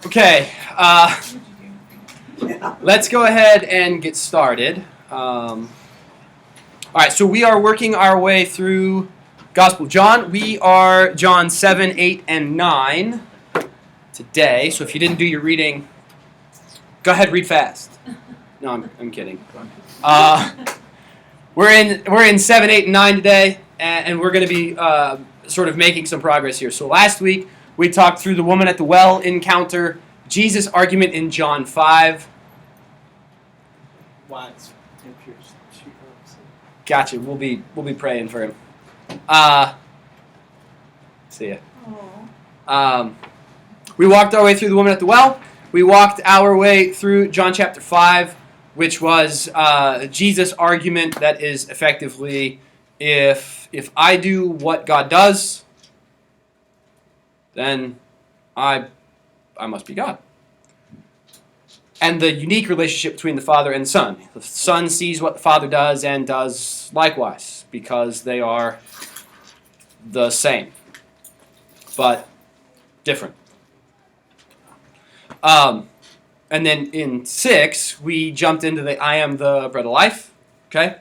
Okay, let's go ahead and get started. All right, so we are working our way through Gospel of John. We are John 7, 8, and 9 today. So if you didn't do your reading, go ahead, read fast. No, I'm kidding. We're in 7, 8, and 9 today, and we're going to be sort of making some progress here. So last week, we talked through the woman at the well encounter, Jesus' argument in John 5. Gotcha. We'll be praying for him. See ya. We walked our way through the woman at the well. We walked our way through John chapter 5, which was Jesus' argument that is effectively, if I do what God does, then I must be God. And the unique relationship between the Father and the Son. The Son sees what the Father does and does likewise, because they are the same, but different. And then in 6, we jumped into the I am the bread of life. Okay?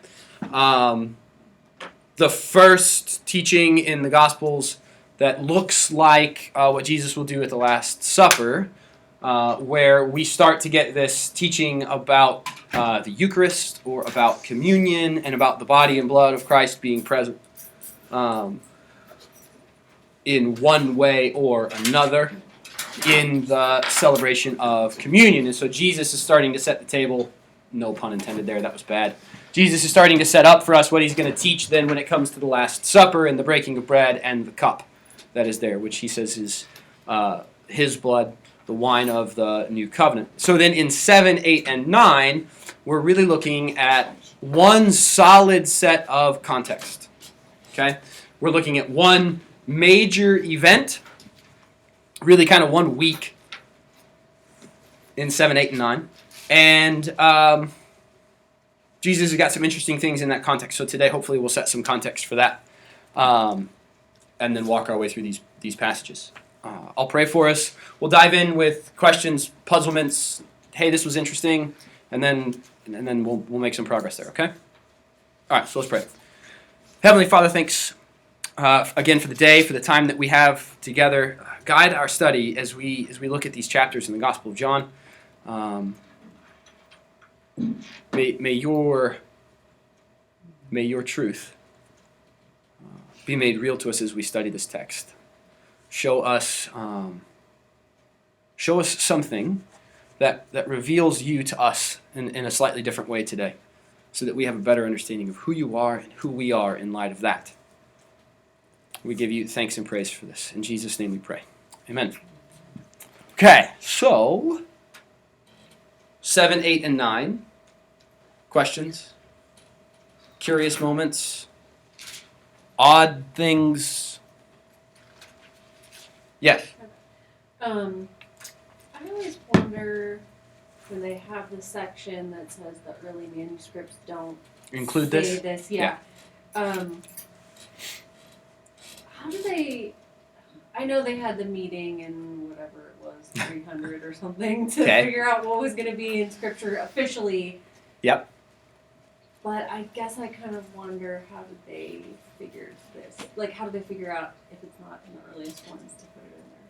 The first teaching in the Gospels that looks like what Jesus will do at the Last Supper, where we start to get this teaching about the Eucharist, or about communion, and about the body and blood of Christ being present in one way or another in the celebration of communion. And so Jesus is starting to set the table. No pun intended there, that was bad. Jesus is starting to set up for us what he's going to teach then when it comes to the Last Supper and the breaking of bread and the cup that is there, which he says is his blood, the wine of the new covenant. So then in 7, 8, and 9, we're really looking at one solid set of context. Okay? We're looking at one major event, really kind of 1 week in 7, 8, and 9. And Jesus has got some interesting things in that context. So today, hopefully, we'll set some context for that. And then walk our way through these passages. I'll pray for us. We'll dive in with questions, puzzlements. Hey, this was interesting, and then we'll make some progress there. Okay. All right. So let's pray. Heavenly Father, thanks again for the day, for the time that we have together. Guide our study as we look at these chapters in the Gospel of John. May your truth be made real to us as we study this text. Show us something that reveals you to us in a slightly different way today, so that we have a better understanding of who you are and who we are in light of that. We give you thanks and praise for this. In Jesus' name we pray. Amen. Okay, so 7, 8, and 9. Questions? Curious moments? Odd things? Yes. I always wonder when they have the section that says that early manuscripts don't include say this. Yeah. How do they? I know they had the meeting in whatever it was, 300 or something, to figure out what was going to be in Scripture officially. Yep. But I guess I kind of wonder, how did they figure this? Like, how did they figure out if it's not in the earliest ones to put it in there?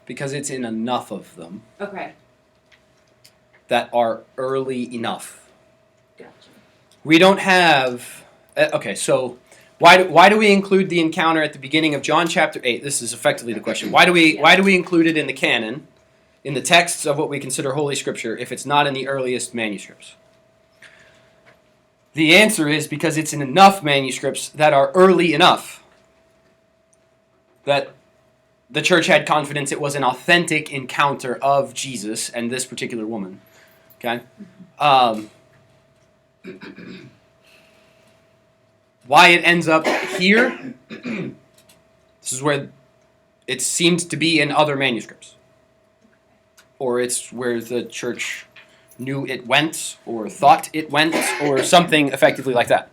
Because it's in enough of them. Okay. That are early enough. Gotcha. We don't have... Okay, so why do we include the encounter at the beginning of John chapter 8? This is effectively the question. Why do we include it in the canon, in the texts of what we consider Holy Scripture, if it's not in the earliest manuscripts? The answer is because it's in enough manuscripts that are early enough that the church had confidence it was an authentic encounter of Jesus and this particular woman. Okay? Why it ends up here, this is where it seemed to be in other manuscripts. Or it's where the church knew it went, or thought it went, or something effectively like that.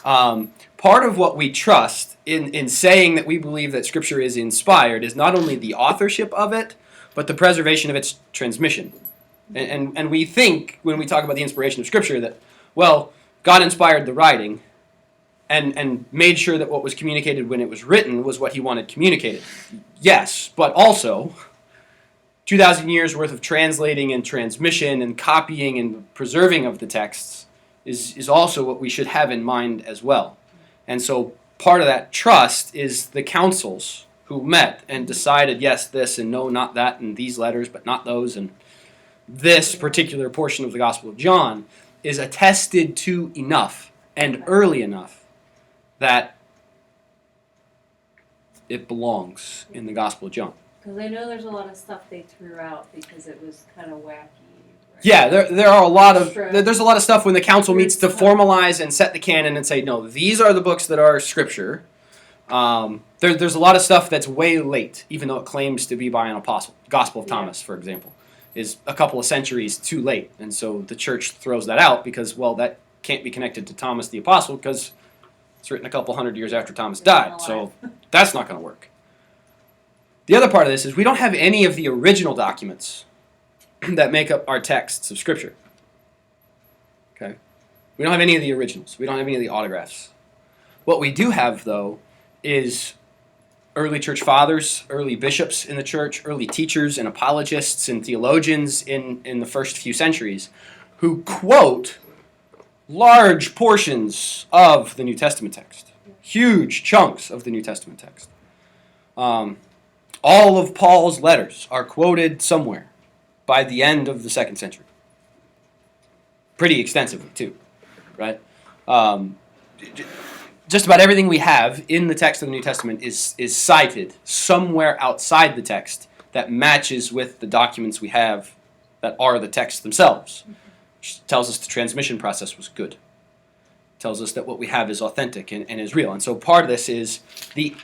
Part of what we trust in saying that we believe that Scripture is inspired is not only the authorship of it, but the preservation of its transmission. And we think, when we talk about the inspiration of Scripture, that, well, God inspired the writing and made sure that what was communicated when it was written was what he wanted communicated. Yes, but also 2,000 years worth of translating and transmission and copying and preserving of the texts is also what we should have in mind as well. And so part of that trust is the councils who met and decided, yes, this, and no, not that, and these letters, but not those, and this particular portion of the Gospel of John is attested to enough and early enough that it belongs in the Gospel of John. Because I know there's a lot of stuff they threw out because it was kind of wacky. Right? Yeah, there are a lot of there's a lot of stuff when the council meets to formalize and set the canon and say, no, these are the books that are Scripture. There's a lot of stuff that's way late, even though it claims to be by an apostle. Gospel of Thomas, for example, is a couple of centuries too late, and so the church throws that out because, well, that can't be connected to Thomas the apostle because it's written a couple hundred years after Thomas died, so that's not going to work. The other part of this is we don't have any of the original documents that make up our texts of Scripture. Okay? We don't have any of the originals. We don't have any of the autographs. What we do have, though, is early church fathers, early bishops in the church, early teachers and apologists and theologians in the first few centuries who quote large portions of the New Testament text. Huge chunks of the New Testament text. All of Paul's letters are quoted somewhere by the end of the 2nd century. Pretty extensively, too. Right? Just about everything we have in the text of the New Testament is cited somewhere outside the text that matches with the documents we have that are the texts themselves. Which tells us the transmission process was good. Tells us that what we have is authentic and is real. And so part of this is the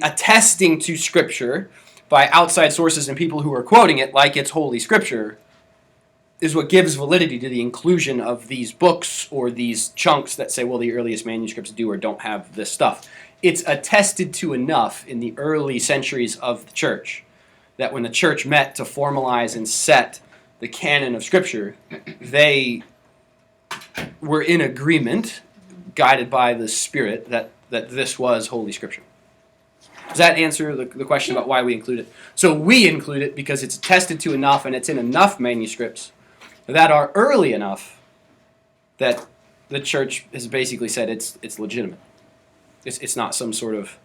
attesting to Scripture by outside sources and people who are quoting it like it's Holy Scripture is what gives validity to the inclusion of these books or these chunks that say, well, the earliest manuscripts do or don't have this stuff. It's attested to enough in the early centuries of the church that when the church met to formalize and set the canon of Scripture, they were in agreement, guided by the Spirit, that this was Holy Scripture. Does that answer the question about why we include it? So we include it because it's attested to enough and it's in enough manuscripts that are early enough that the church has basically said it's legitimate. It's not some sort of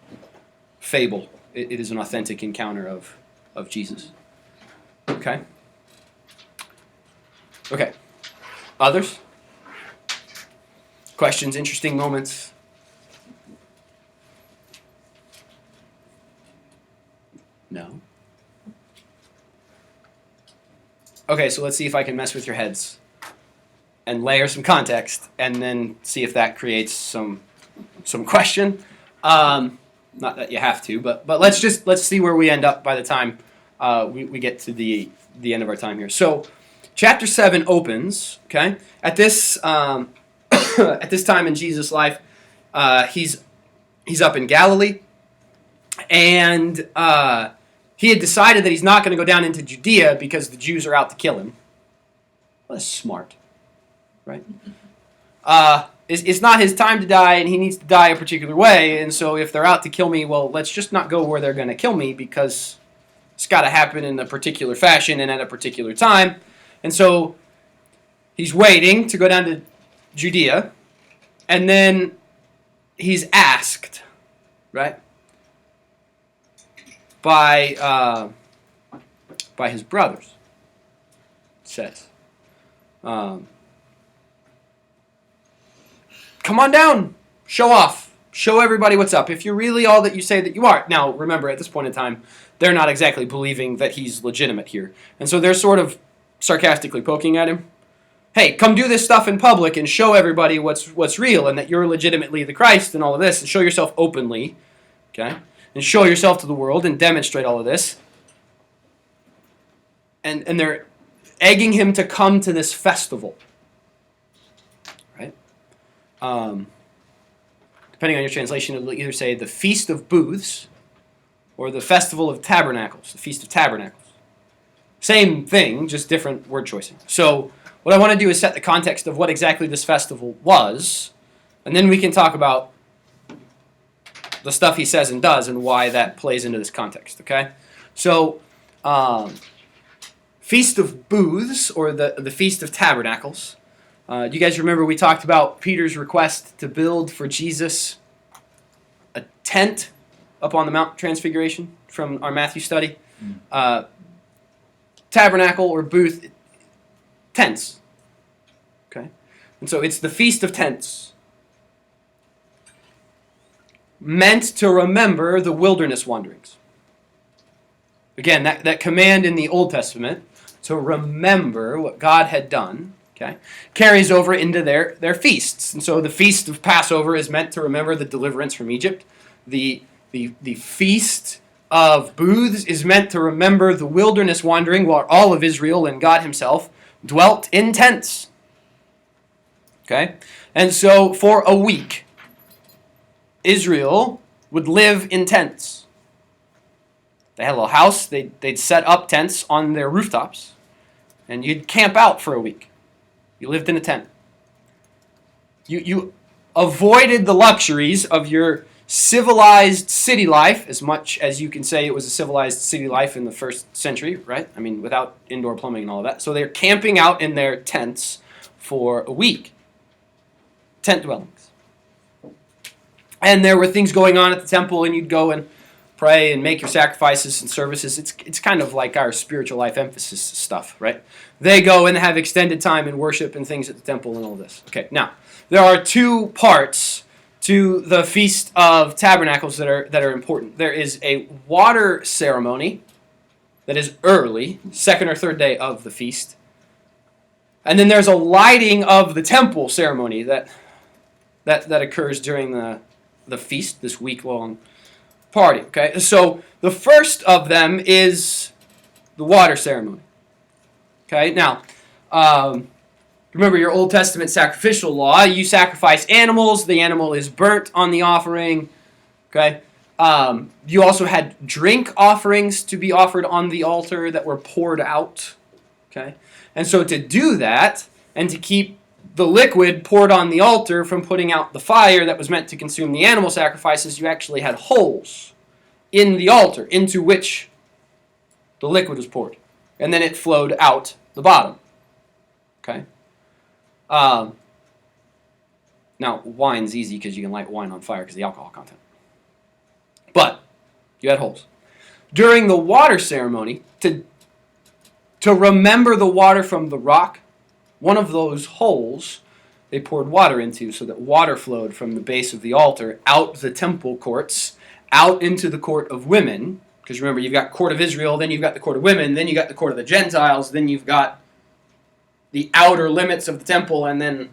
fable. It is an authentic encounter of Jesus. Okay? Okay. Others? Questions, interesting moments? No? Okay, so let's see if I can mess with your heads and layer some context and then see if that creates some question. Not that you have to, but let's see where we end up by the time we get to the end of our time here. So chapter 7 opens, okay? At this at this time in Jesus' life, he's up in Galilee, and he had decided that he's not going to go down into Judea because the Jews are out to kill him. Well, that's smart, right? It's not his time to die, and he needs to die a particular way, and so if they're out to kill me, well, let's just not go where they're going to kill me because it's got to happen in a particular fashion and at a particular time. And so he's waiting to go down to Judea, and then he's asked, right, by his brothers, it says, come on down, show off, show everybody what's up. If you're really all that you say that you are. Now, remember, at this point in time, they're not exactly believing that he's legitimate here. And so they're sort of sarcastically poking at him. Hey, come do this stuff in public and show everybody what's real and that you're legitimately the Christ and all of this, and show yourself openly, okay? And show yourself to the world and demonstrate all of this. And they're egging him to come to this festival, right? Depending on your translation, it'll either say the Feast of Booths or the Festival of Tabernacles, the Feast of Tabernacles. Same thing, just different word choicing. So what I want to do is set the context of what exactly this festival was, and then we can talk about the stuff he says and does and why that plays into this context, okay? So, Feast of Booths, or the Feast of Tabernacles. Do you guys remember we talked about Peter's request to build for Jesus a tent up on the Mount Transfiguration from our Matthew study? Tabernacle or booth, tents. Okay? And so it's the Feast of Tents. Meant to remember the wilderness wanderings. Again, that command in the Old Testament to remember what God had done, okay, carries over into their feasts. And so the Feast of Passover is meant to remember the deliverance from Egypt. The Feast of Booths is meant to remember the wilderness wandering while all of Israel and God himself dwelt in tents. Okay? And so for a week, Israel would live in tents. They had a little house. They'd set up tents on their rooftops, and you'd camp out for a week. You lived in a tent. You avoided the luxuries of your civilized city life, as much as you can say it was a civilized city life in the first century, right? I mean, without indoor plumbing and all of that. So they're camping out in their tents for a week. Tent dwellings. And there were things going on at the temple, and you'd go and pray and make your sacrifices and services. It's kind of like our spiritual life emphasis stuff, right? They go and have extended time in worship and things at the temple and all this. Okay, now, there are two parts to the Feast of Tabernacles that are important. There is a water ceremony that is early, second or third day of the feast. And then there's a lighting of the temple ceremony that occurs during the feast, this week-long party. Okay, so the first of them is the water ceremony. Okay, now, remember your Old Testament sacrificial law. You sacrifice animals. The animal is burnt on the offering. Okay, you also had drink offerings to be offered on the altar that were poured out. Okay, and so to do that and to keep the liquid poured on the altar from putting out the fire that was meant to consume the animal sacrifices, you actually had holes in the altar into which the liquid was poured. And then it flowed out the bottom. Okay? Now, wine's easy because you can light wine on fire because of the alcohol content. But you had holes. During the water ceremony, to remember the water from the rock, one of those holes they poured water into so that water flowed from the base of the altar out the temple courts, out into the court of women. Because remember, you've got court of Israel, then you've got the court of women, then you've got the court of the Gentiles, then you've got the outer limits of the temple, and then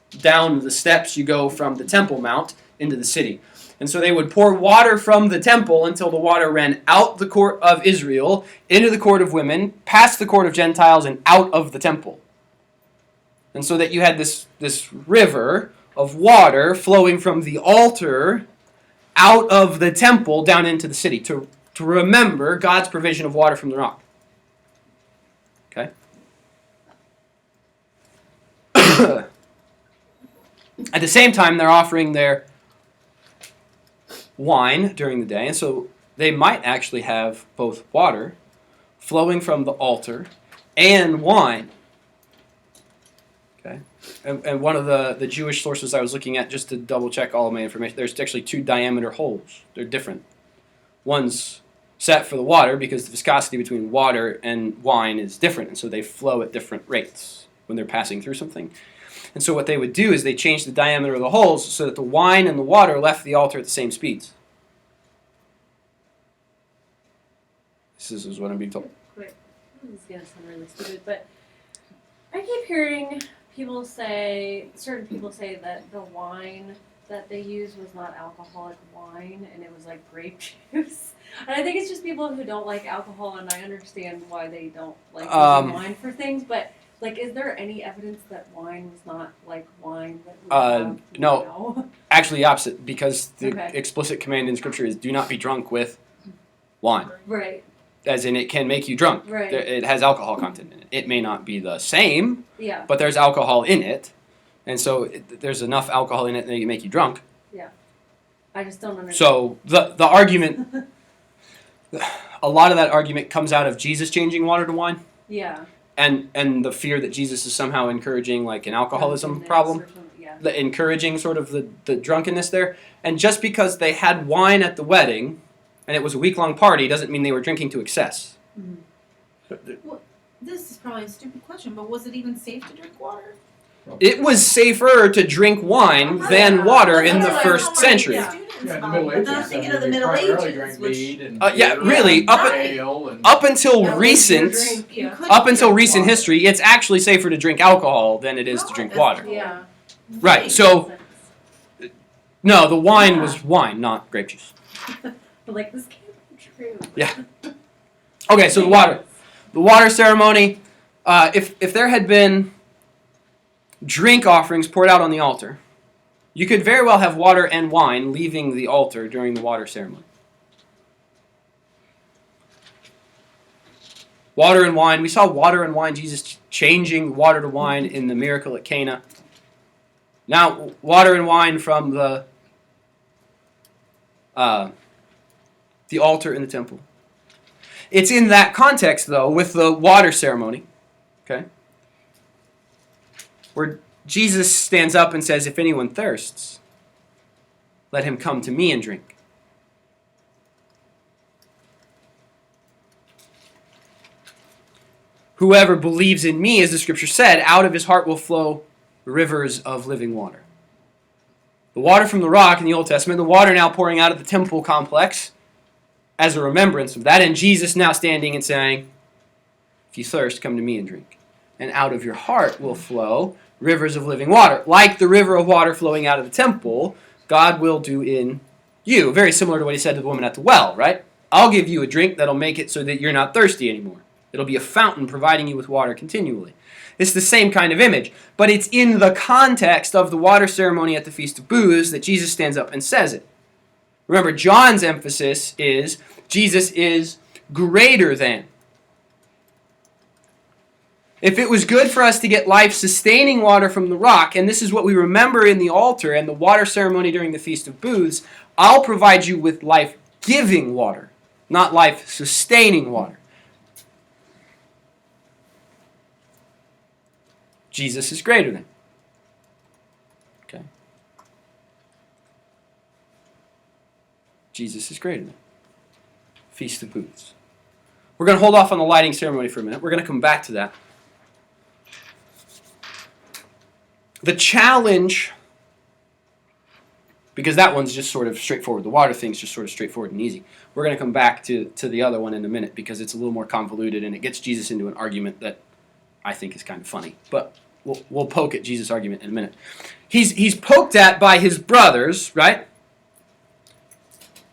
down the steps you go from the Temple Mount into the city. And so they would pour water from the temple until the water ran out the court of Israel, into the court of women, past the court of Gentiles, and out of the temple. And so that you had this river of water flowing from the altar out of the temple down into the city to remember God's provision of water from the rock. Okay? At the same time, they're offering their wine during the day, and so they might actually have both water flowing from the altar and wine. Okay, and one of the Jewish sources I was looking at, just to double check all of my information, there's actually two diameter holes. They're different. One's set for the water because the viscosity between water and wine is different, and so they flow at different rates when they're passing through something. And so what they would do is they change the diameter of the holes so that the wine and the water left the altar at the same speeds. This is what I'm being told. Wait, this is going to sound really stupid, but I keep hearing certain people say that the wine that they used was not alcoholic wine and it was like grape juice. And I think it's just people who don't like alcohol, and I understand why they don't like using wine for things, but like, is there any evidence that wine was not like wine that we have no, now? Actually the opposite, because the explicit command in Scripture is do not be drunk with wine. Right. as in it can make you drunk. Right. It has alcohol content in it. It may not be the same, Yeah. but there's alcohol in it, and so there's enough alcohol in it that it can make you drunk. Yeah. I just don't understand. So the argument, a lot of that argument comes out of Jesus changing water to wine. Yeah. And the fear that Jesus is somehow encouraging like an alcoholism Drunkenness problem. or something, yeah. The encouraging sort of the drunkenness there. And just because they had wine at the wedding and it was a week-long party doesn't mean they were drinking to excess. Mm-hmm. Well, this is probably a stupid question, but was it even safe to drink water? It was safer to drink wine than water in the first century. Yeah, Yeah, in the Middle Ages, But then I'm thinking of the they Middle primarily Ages, drank which mead and Yeah, beer really, and up- ale and Up until That was recent, your drink, yeah. up until recent history, it's actually safer to drink alcohol than it is to drink water. Yeah. Right. So no, the wine was wine, not grape juice. But like this can't be true. Yeah. Okay, so the water ceremony. If there had been drink offerings poured out on the altar, you could very well have water and wine leaving the altar during the water ceremony. Water and wine. We saw water and wine, Jesus changing water to wine in the miracle at Cana. Now, water and wine from the altar in the temple. It's in that context, though, with the water ceremony, okay, where Jesus stands up and says, if anyone thirsts, let him come to me and drink. Whoever believes in me, as the scripture said, out of his heart will flow rivers of living water. The water from the rock in the Old Testament, the water now pouring out of the temple complex as a remembrance of that, and Jesus now standing and saying, if you thirst, come to me and drink. And out of your heart will flow rivers of living water. Like the river of water flowing out of the temple, God will do in you. Very similar to what he said to the woman at the well, right? I'll give you a drink that'll make it so that you're not thirsty anymore. It'll be a fountain providing you with water continually. It's the same kind of image, but it's in the context of the water ceremony at the Feast of Booths that Jesus stands up and says it. Remember, John's emphasis is Jesus is greater than. If it was good for us to get life-sustaining water from the rock, and this is what we remember in the altar and the water ceremony during the Feast of Booths, I'll provide you with life-giving water, not life-sustaining water. Jesus is greater than. Okay. Jesus is greater than. Feast of Booths. We're going to hold off on the lighting ceremony for a minute. We're going to come back to that. The challenge, because that one's just sort of straightforward. The water thing's just sort of straightforward and easy. We're going to come back to the other one in a minute because it's a little more convoluted and it gets Jesus into an argument that I think is kind of funny. But we'll poke at Jesus' argument in a minute. He's poked at by his brothers, right?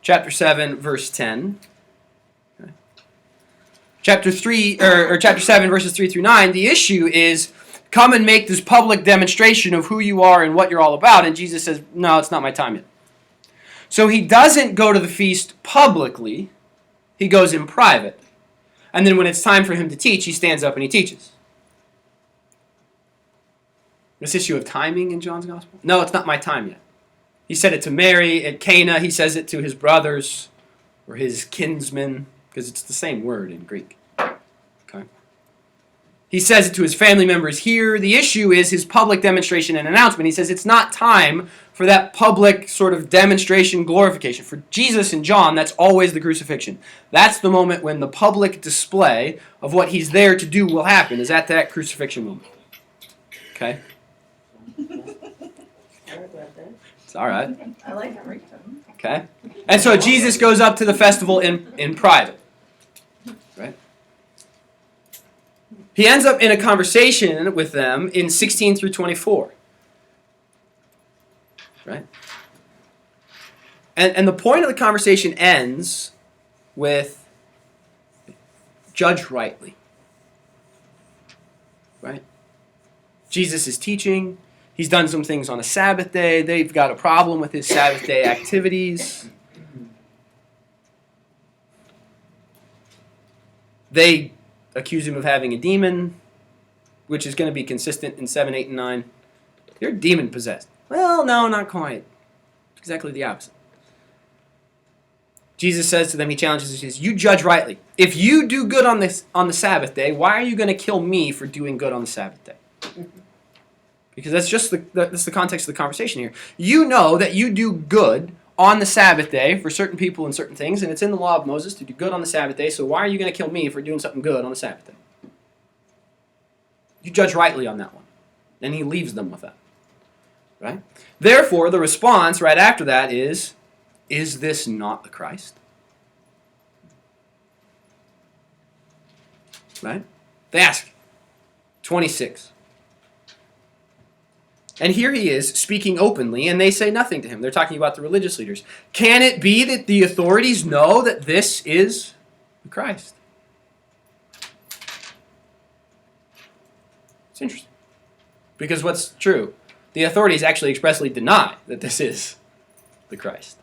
Chapter 7, verse 10. Okay. Chapter 7, verses 3 through 9. The issue is, come and make this public demonstration of who you are and what you're all about. And Jesus says, no, it's not my time yet. So he doesn't go to the feast publicly. He goes in private. And then when it's time for him to teach, he stands up and he teaches. This issue of timing in John's Gospel? No, it's not my time yet. He said it to Mary at Cana. He says it to his brothers or his kinsmen, because it's the same word in Greek. Okay. He says it to his family members here. The issue is his public demonstration and announcement. He says it's not time for that public sort of demonstration glorification. For Jesus and John, that's always the crucifixion. That's the moment when the public display of what he's there to do will happen, is at that crucifixion moment. Okay? It's all right. I like that ringtone. Okay? And so Jesus goes up to the festival in private. Right? He ends up in a conversation with them in 16 through 24. Right? And the point of the conversation ends with judge rightly. Right? Jesus is teaching. He's done some things on a Sabbath day. They've got a problem with his Sabbath day activities. They accuse him of having a demon, which is going to be consistent in 7, 8, and 9. You're demon-possessed. Well, no, not quite. Exactly the opposite. Jesus says to them, he challenges, he says, you judge rightly. If you do good on the Sabbath day, why are you going to kill me for doing good on the Sabbath day? Because that's just that's the context of the conversation here. You know that you do good on the Sabbath day for certain people and certain things, and it's in the law of Moses to do good on the Sabbath day, so why are you going to kill me for doing something good on the Sabbath day? You judge rightly on that one. And he leaves them with that. Right? Therefore, the response right after that is this not the Christ? Right? They ask. 26. And here he is speaking openly, and they say nothing to him. They're talking about the religious leaders. Can it be that the authorities know that this is the Christ? It's interesting. Because what's true? The authorities actually expressly deny that this is the Christ.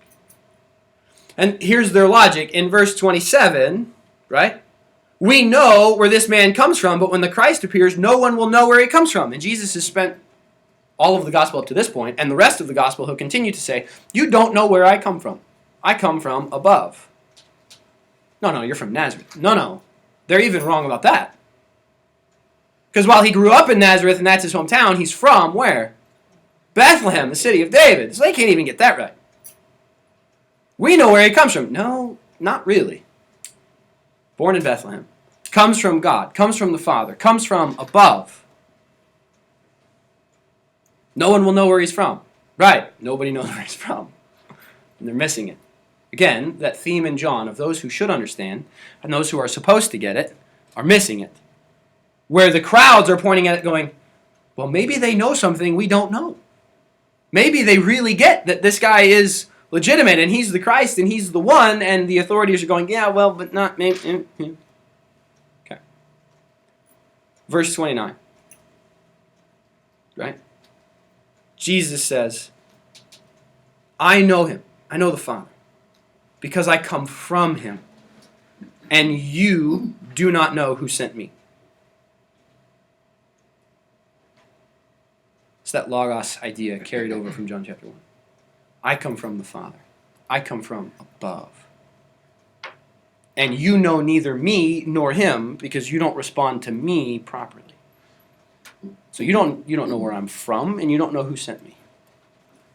And here's their logic. In verse 27, right? We know where this man comes from, but when the Christ appears, no one will know where he comes from. And Jesus has spent all of the gospel up to this point, and the rest of the gospel he'll continue to say, you don't know where I come from. I come from above. No, you're from Nazareth. No, they're even wrong about that. Because while he grew up in Nazareth, and that's his hometown, he's from where? Bethlehem, the city of David. So they can't even get that right. We know where he comes from. No, not really. Born in Bethlehem. Comes from God. Comes from the Father. Comes from above. No one will know where he's from. Right. Nobody knows where he's from. And they're missing it. Again, that theme in John of those who should understand and those who are supposed to get it are missing it. Where the crowds are pointing at it going, well, maybe they know something we don't know. Maybe they really get that this guy is legitimate and he's the Christ and he's the one, and the authorities are going, yeah, well, but not maybe. Okay. Verse 29. Right? Jesus says, I know him. I know the Father. Because I come from him. And you do not know who sent me. It's that logos idea carried over from John chapter 1. I come from the Father. I come from above. And you know neither me nor him because you don't respond to me properly. So you don't know where I'm from, and you don't know who sent me.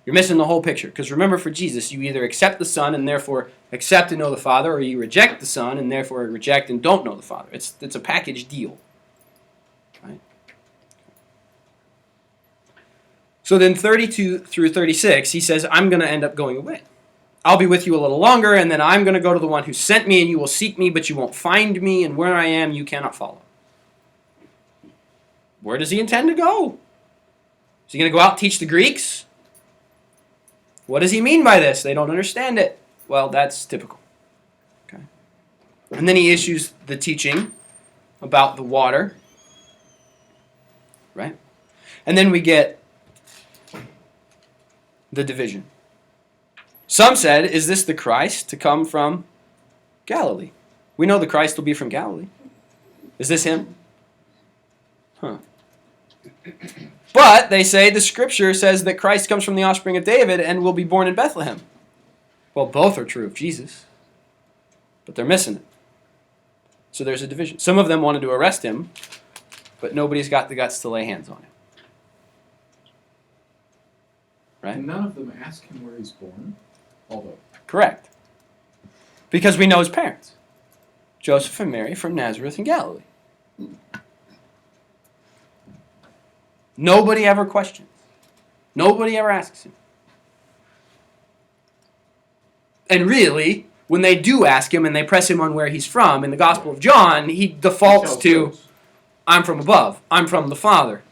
You're missing the whole picture. Because remember, for Jesus, you either accept the Son and therefore accept and know the Father, or you reject the Son and therefore reject and don't know the Father. It's a package deal. Right? So then 32 through 36, he says, I'm going to end up going away. I'll be with you a little longer, and then I'm going to go to the one who sent me, and you will seek me, but you won't find me, and where I am, you cannot follow. Where does he intend to go? Is he going to go out and teach the Greeks? What does he mean by this? They don't understand it. Well, that's typical. Okay. And then he issues the teaching about the water. Right? And then we get the division. Some said, is this the Christ to come from Galilee? We know the Christ will be from Galilee. Is this him? But they say the scripture says that Christ comes from the offspring of David and will be born in Bethlehem. Well, both are true of Jesus, but they're missing it. So there's a division. Some of them wanted to arrest him, but nobody's got the guts to lay hands on him. Right? And none of them ask him where he's born, although. Correct. Because we know his parents. Joseph and Mary from Nazareth in Galilee. Nobody ever questions. Nobody ever asks him. And really, when they do ask him and they press him on where he's from, in the Gospel of John, he defaults to, I'm from above. I'm from the Father.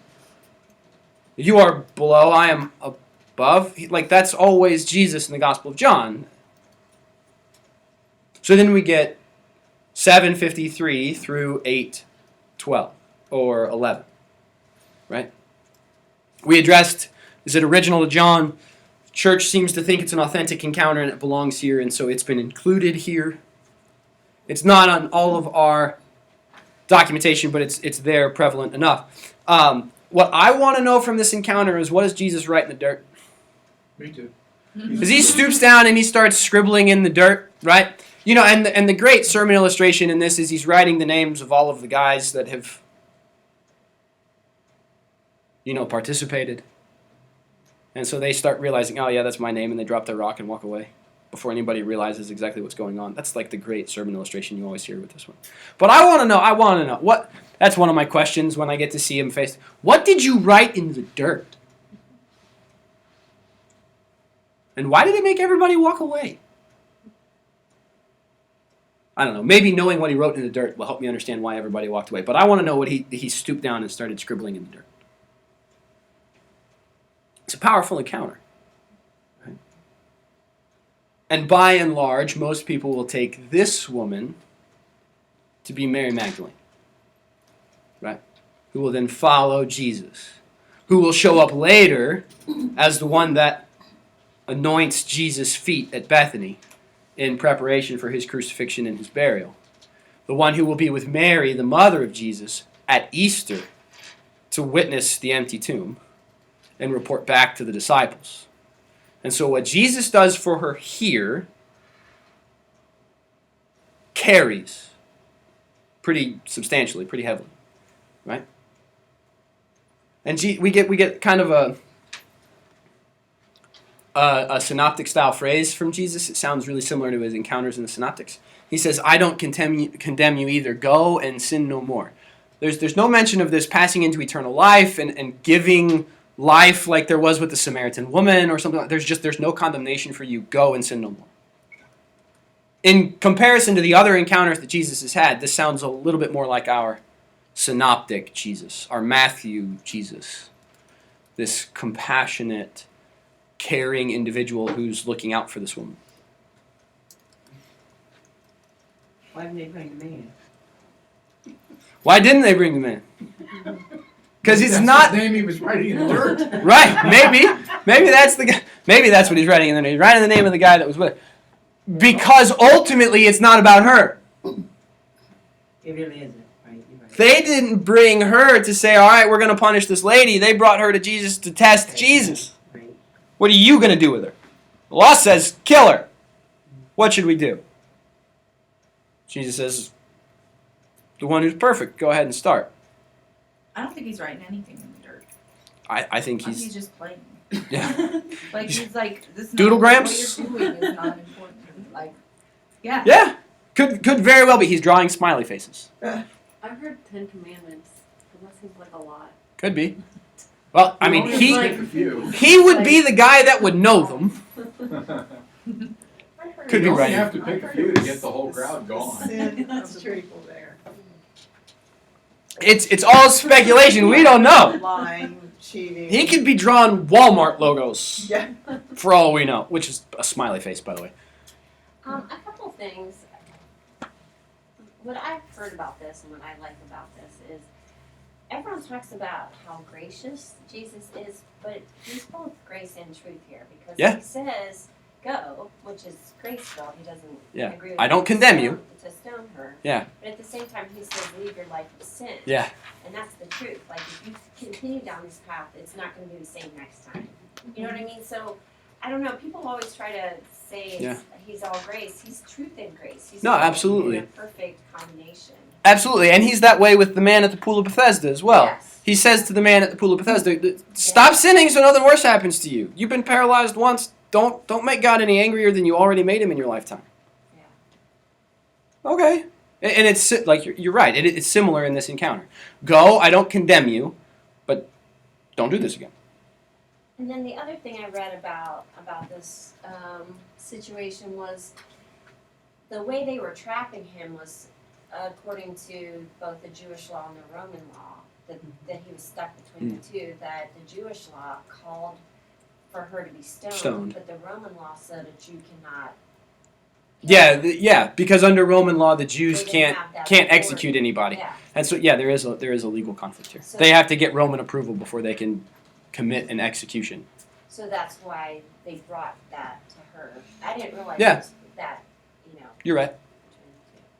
You are below. I am above. Like, that's always Jesus in the Gospel of John. So then we get 7:53 through 8:12 or 11. Right? We addressed, is it original to John? Church seems to think it's an authentic encounter and it belongs here, and so it's been included here. It's not on all of our documentation, but it's there, prevalent enough. What I want to know from this encounter is, what does Jesus write in the dirt? Me too. Because he stoops down and he starts scribbling in the dirt, right? You know, and the great sermon illustration in this is he's writing the names of all of the guys that have, participated. And so they start realizing, oh yeah, that's my name, and they drop their rock and walk away before anybody realizes exactly what's going on. That's like the great sermon illustration you always hear with this one. But I want to know, that's one of my questions when I get to see him face. What did you write in the dirt? And why did it make everybody walk away? I don't know. Maybe knowing what he wrote in the dirt will help me understand why everybody walked away. But I want to know what he stooped down and started scribbling in the dirt. It's a powerful encounter. Right? And by and large, most people will take this woman to be Mary Magdalene, right? Who will then follow Jesus, who will show up later as the one that anoints Jesus' feet at Bethany in preparation for his crucifixion and his burial. The one who will be with Mary, the mother of Jesus, at Easter to witness the empty tomb and report back to the disciples. And so what Jesus does for her here carries pretty substantially, pretty heavily, right? And we get kind of a synoptic style phrase from Jesus. It sounds really similar to his encounters in the synoptics. He says, I don't condemn you either. Go and sin no more. There's no mention of this passing into eternal life and giving life like there was with the Samaritan woman or something. There's no condemnation for you. Go and sin no more. In comparison to the other encounters that Jesus has had, this sounds a little bit more like our synoptic Jesus, our Matthew Jesus. This compassionate, caring individual who's looking out for this woman. Why didn't they bring the man? Why didn't they bring the man? Because he's not the name he was writing in the dirt. right. Maybe that's the guy. Maybe that's what he's writing in the name. He's writing the name of the guy that was with her. Because ultimately, it's not about her. It really isn't, right? You're right. They didn't bring her to say, "All right, we're going to punish this lady." They brought her to Jesus to test Jesus. Right. What are you going to do with her? The law says, kill her. What should we do? Jesus says, the one who's perfect, go ahead and start. I don't think he's writing anything in the dirt. I think He's he's... just playing. Yeah. Like he's like this. Doodlegrams? What you're doing is not important. Like, yeah. Yeah. Could very well be. He's drawing smiley faces. I've heard 10 Commandments, and that seems like a lot. Could be. Well, I mean, Only he pick a few. he would be the guy that would know them. I heard Could be You only right. have to pick a few to get the whole crowd going. That's true. There. It's all speculation. We don't know. Lying, cheating. He could be drawing Walmart logos Yeah. for all we know, which is a smiley face, by the way. A couple things. What I've heard about this and what I like about this is everyone talks about how gracious Jesus is, but he's both grace and truth here because Yeah. he says go, which is graceful. He doesn't Yeah. agree with I don't condemn you. to stone her. Yeah. But at the same time, he says leave your life of sin. Yeah. And that's the truth. Like if you continue down this path, it's not going to be the same next time. You know what I mean? So I don't know. People always try to say he's all grace. He's truth and grace. He's No, absolutely. in a perfect combination. Absolutely, and he's that way with the man at the pool of Bethesda as well. Yes. He says to the man at the pool of Bethesda, "Stop sinning so nothing worse happens to you. You've been paralyzed once. Don't make God any angrier than you already made him in your lifetime." Yeah. Okay, and it's like you're right. It's similar in this encounter. Go, I don't condemn you, but don't do this again. And then the other thing I read about this situation was the way they were trapping him was according to both the Jewish law and the Roman law, that he was stuck between the two, that the Jewish law called for her to be stoned. But the Roman law said a Jew cannot. Yeah, because under Roman law, the Jews They didn't can't have that execute authority. anybody. Yeah. And so, there is a legal conflict here. So- They have to get Roman approval before they can commit an execution. So that's why they brought that to her. I didn't realize Yeah. it was that, You're right.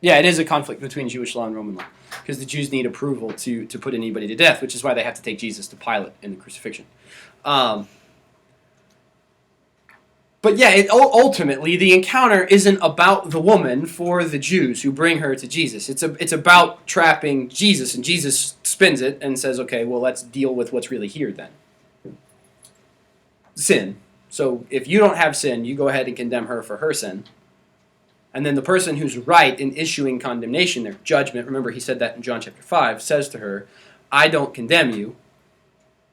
Yeah, it is a conflict between Jewish law and Roman law, because the Jews need approval to put anybody to death, which is why they have to take Jesus to Pilate in the crucifixion. But yeah, ultimately, the encounter isn't about the woman for the Jews who bring her to Jesus. It's about trapping Jesus, and Jesus spins it and says, okay, well, let's deal with what's really here then. Sin. So if you don't have sin, you go ahead and condemn her for her sin. And then the person who's right in issuing condemnation, their judgment, remember he said that in John chapter 5, says to her, I don't condemn you.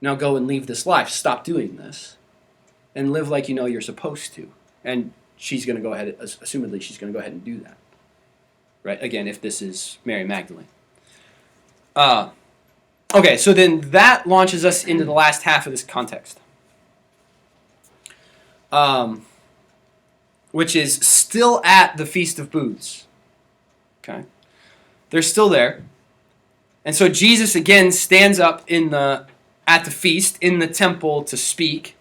Now go and leave this life. Stop doing this. And live like you know you're supposed to. And she's going to go ahead, assumedly she's going to go ahead and do that. Right? Again, if this is Mary Magdalene. Okay, so then that launches us into the last half of this context. Which is still at the Feast of Booths. Okay? They're still there. And so Jesus again stands up at the feast in the temple to speak.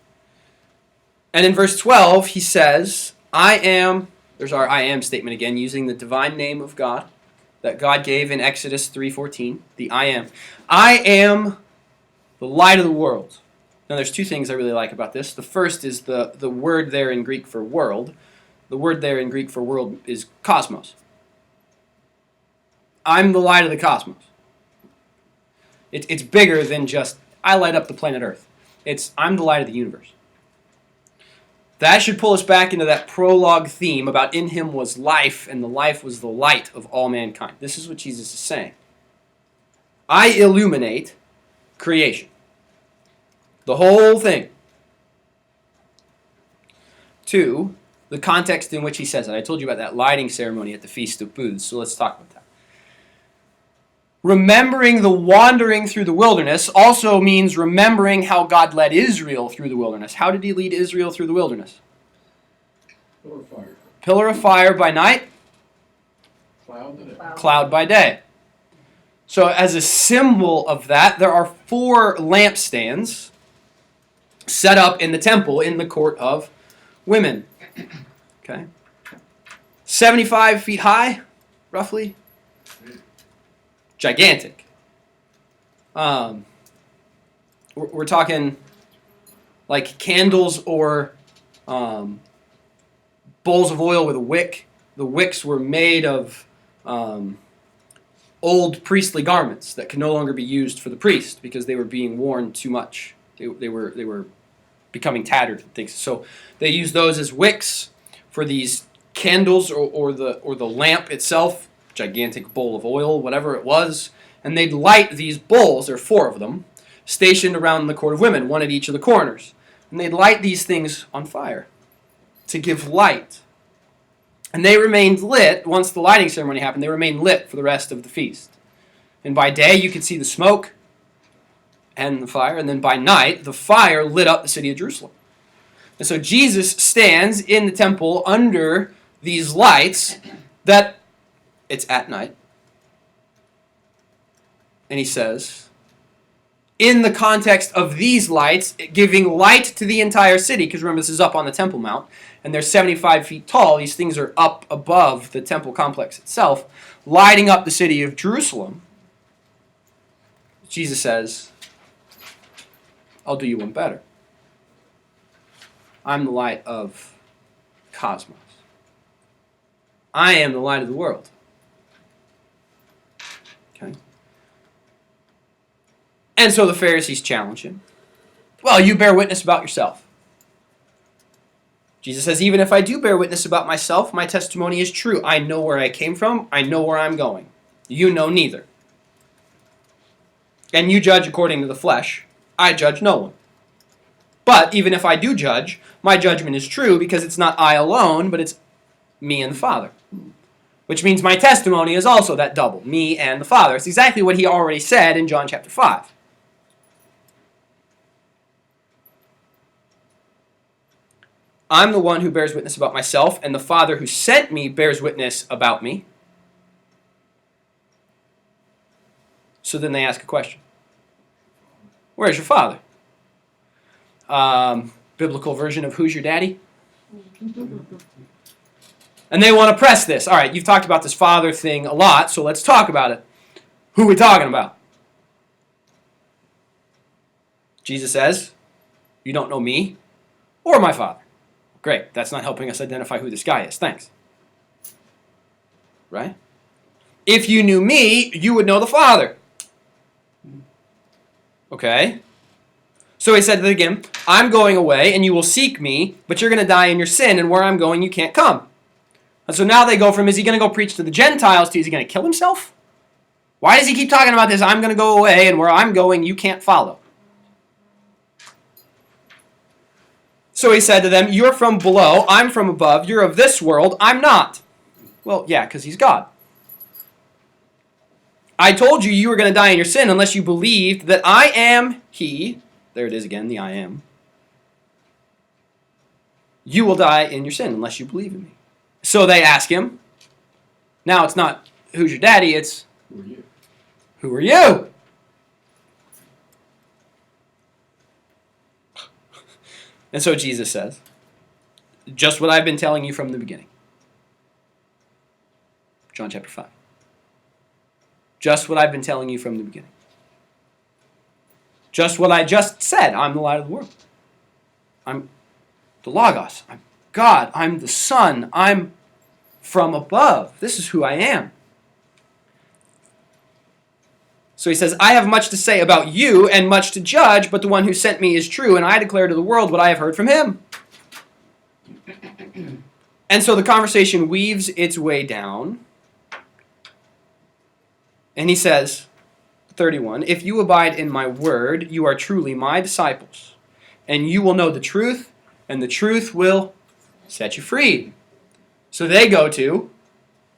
And in verse 12, he says, there's our I am statement again, using the divine name of God that God gave in Exodus 3:14, the I am. I am the light of the world. Now there's two things I really like about this. The first is the word there in Greek for world. The word there in Greek for world is cosmos. I'm the light of the cosmos. It's bigger than just, I light up the planet Earth. I'm the light of the universe. That should pull us back into that prologue theme about in him was life, and the life was the light of all mankind. This is what Jesus is saying. I illuminate creation. The whole thing. 2, the context in which he says it. I told you about that lighting ceremony at the Feast of Booths, so let's talk about that. Remembering the wandering through the wilderness also means remembering how God led Israel through the wilderness. How did he lead Israel through the wilderness? Pillar of fire. Pillar of fire by night, cloud by day. So as a symbol of that, there are 4 lampstands set up in the temple in the court of women. Okay. 75 feet high, roughly. Gigantic. We're talking like candles or bowls of oil with a wick. The wicks were made of old priestly garments that could no longer be used for the priest because they were being worn too much. They were becoming tattered and things. So they used those as wicks for these candles or the lamp itself. Gigantic bowl of oil, whatever it was, and they'd light these bowls, there are 4 of them, stationed around the court of women, one at each of the corners. And they'd light these things on fire to give light. And they remained lit, once the lighting ceremony happened, they remained lit for the rest of the feast. And by day you could see the smoke and the fire, and then by night the fire lit up the city of Jerusalem. And so Jesus stands in the temple under these lights that it's at night. And he says, in the context of these lights, giving light to the entire city, because remember this is up on the Temple Mount, and they're 75 feet tall, these things are up above the temple complex itself, lighting up the city of Jerusalem. Jesus says, I'll do you one better. I'm the light of cosmos. I am the light of the world. Okay. And so the Pharisees challenge him. Well, you bear witness about yourself. Jesus says, even if I do bear witness about myself, my testimony is true. I know where I came from. I know where I'm going. You know neither. And you judge according to the flesh. I judge no one. But even if I do judge, my judgment is true because it's not I alone, but it's me and the Father. Which means my testimony is also that double, me and the Father. It's exactly what he already said in John chapter 5. I'm the one who bears witness about myself, and the Father who sent me bears witness about me. So then they ask a question. Where's your Father? Biblical version of who's your daddy? And they want to press this. All right, you've talked about this Father thing a lot, so let's talk about it. Who are we talking about? Jesus says, you don't know me or my Father. Great, that's not helping us identify who this guy is. Thanks. Right? If you knew me, you would know the Father. Okay? So he said to them again, I'm going away and you will seek me, but you're going to die in your sin, and where I'm going you can't come. And so now they go from, is he going to go preach to the Gentiles, to is he going to kill himself? Why does he keep talking about this? I'm going to go away, and where I'm going you can't follow. So he said to them, you're from below, I'm from above, you're of this world, I'm not. Well, yeah, because he's God. I told you you were going to die in your sin unless you believed that I am he. There it is again, the I am. You will die in your sin unless you believe in me. So they ask him. Now it's not, who's your daddy? It's, Who are you? who are you? And so Jesus says, just what I've been telling you from the beginning. John chapter 5. Just what I've been telling you from the beginning. Just what I just said. I'm the light of the world. I'm the Logos. I'm God. I'm the Son. I'm from above. This is who I am. So he says, I have much to say about you and much to judge, but the one who sent me is true, and I declare to the world what I have heard from him. And so the conversation weaves its way down. And he says, 31, if you abide in my word, you are truly my disciples, and you will know the truth, and the truth will set you free. So they go to,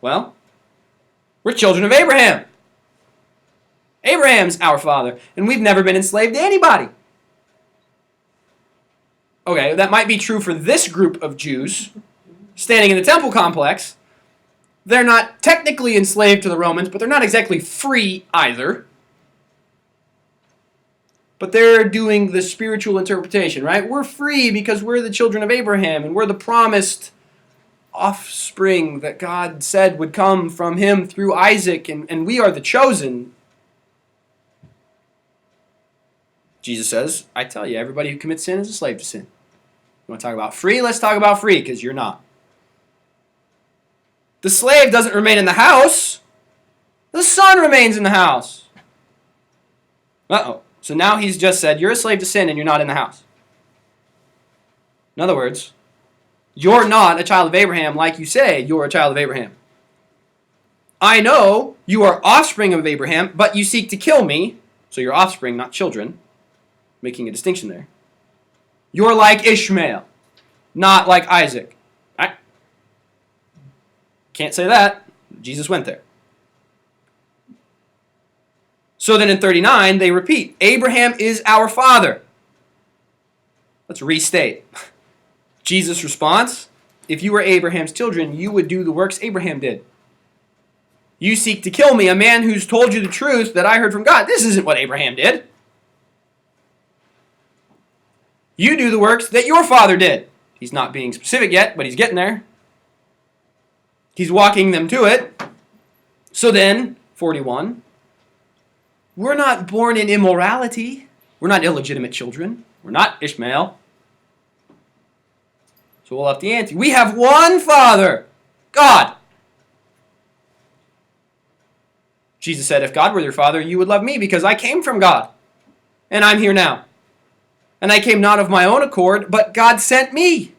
well, we're children of Abraham. Abraham's our father, and we've never been enslaved to anybody. Okay, that might be true for this group of Jews standing in the temple complex. They're not technically enslaved to the Romans, but they're not exactly free either. But they're doing the spiritual interpretation, right? We're free because we're the children of Abraham, and we're the promised offspring that God said would come from him through Isaac, and we are the chosen. Jesus says, I tell you, everybody who commits sin is a slave to sin. You want to talk about free? Let's talk about free, because you're not. The slave doesn't remain in the house. The son remains in the house. Uh-oh. So now he's just said, you're a slave to sin and you're not in the house. In other words, you're not a child of Abraham like you say you're a child of Abraham. I know you are offspring of Abraham, but you seek to kill me. So you're offspring, not children. Making a distinction there. You're like Ishmael, not like Isaac. I can't say that. Jesus went there. So then in 39, they repeat, Abraham is our father. Let's restate. Jesus' response, if you were Abraham's children, you would do the works Abraham did. You seek to kill me, a man who's told you the truth that I heard from God. This isn't what Abraham did. You do the works that your father did. He's not being specific yet, but he's getting there. He's walking them to it. So then, 41, we're not born in immorality. We're not illegitimate children. We're not Ishmael. So we'll up the ante. We have one Father, God. Jesus said, if God were your Father, you would love me because I came from God. And I'm here now. And I came not of my own accord, but God sent me.